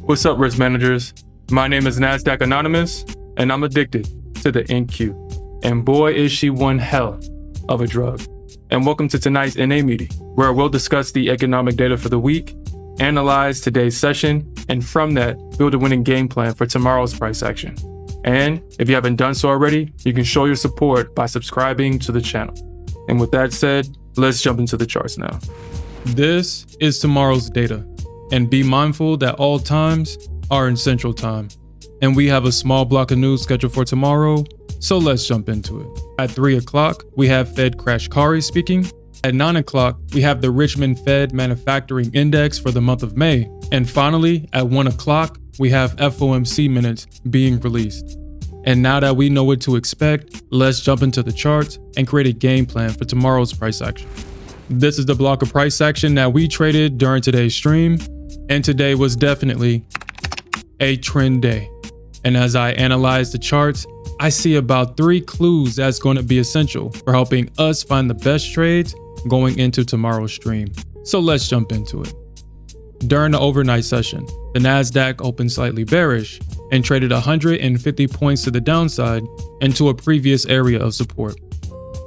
What's up, risk managers? My name is Nasdaq Anonymous, and I'm addicted to the NQ. And boy, is she one hell of a drug. And welcome to tonight's NA meeting, where we'll discuss the economic data for the week, analyze today's session, and from that, build a winning game plan for tomorrow's price action. And if you haven't done so already, you can show your support by subscribing to the channel. And with that said, let's jump into the charts now. This is tomorrow's data. And be mindful that all times are in Central Time. And we have a small block of news scheduled for tomorrow, so let's jump into it. At 3 o'clock, we have Fed Kashkari speaking. At 9 o'clock, we have the Richmond Fed Manufacturing Index for the month of May. And finally, at 1 o'clock, we have FOMC minutes being released. And now that we know what to expect, let's jump into the charts and create a game plan for tomorrow's price action. This is the block of price action that we traded during today's stream. And today was definitely a trend day. And as I analyze the charts, I see about 3 clues that's going to be essential for helping us find the best trades going into tomorrow's stream. So let's jump into it. During the overnight session, the Nasdaq opened slightly bearish and traded 150 points to the downside into a previous area of support.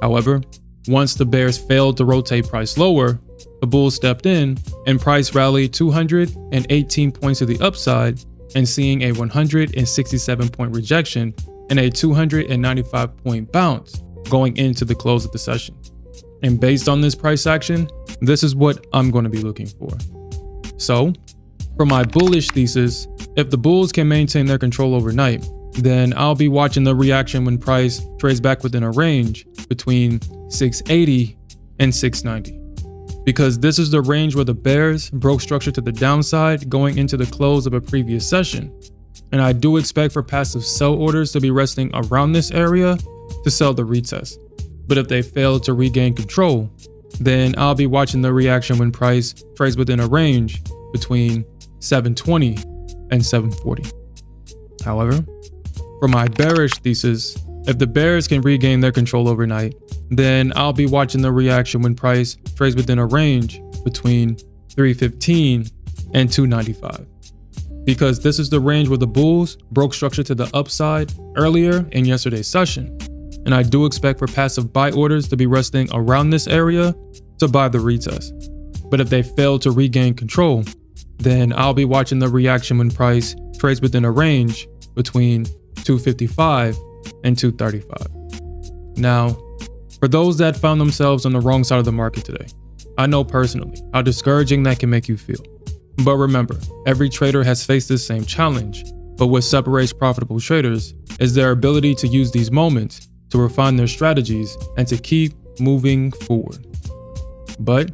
However, once the bears failed to rotate price lower, the bulls stepped in and price rallied 218 points to the upside and seeing a 167 point rejection and a 295 point bounce going into the close of the session. And based on this price action, this is what I'm going to be looking for. So, for my bullish thesis, if the bulls can maintain their control overnight, then I'll be watching the reaction when price trades back within a range between 680 and 690. Because this is the range where the bears broke structure to the downside going into the close of a previous session. And I do expect for passive sell orders to be resting around this area to sell the retest. But if they fail to regain control, then I'll be watching the reaction when price trades within a range between 720 and 740. However, for my bearish thesis, if the bears can regain their control overnight, then I'll be watching the reaction when price trades within a range between 315 and 295. Because this is the range where the bulls broke structure to the upside earlier in yesterday's session. And I do expect for passive buy orders to be resting around this area to buy the retest. But if they fail to regain control, then I'll be watching the reaction when price trades within a range between 255 and 235. Now, for those that found themselves on the wrong side of the market today, I know personally how discouraging that can make you feel. But remember, every trader has faced this same challenge, but what separates profitable traders is their ability to use these moments to refine their strategies and to keep moving forward. But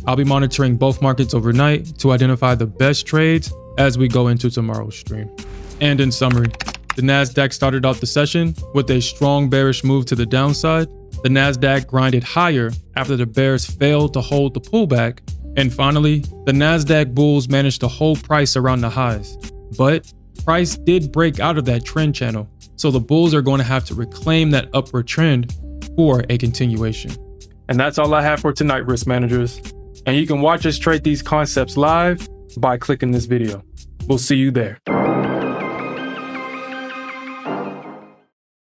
I'll be monitoring both markets overnight to identify the best trades as we go into tomorrow's stream. And in summary, the Nasdaq started off the session with a strong bearish move to the downside. The Nasdaq grinded higher after the bears failed to hold the pullback. And finally, the Nasdaq bulls managed to hold price around the highs. But price did break out of that trend channel, so the bulls are going to have to reclaim that upward trend for a continuation. And that's all I have for tonight, risk managers. And you can watch us trade these concepts live by clicking this video. We'll see you there.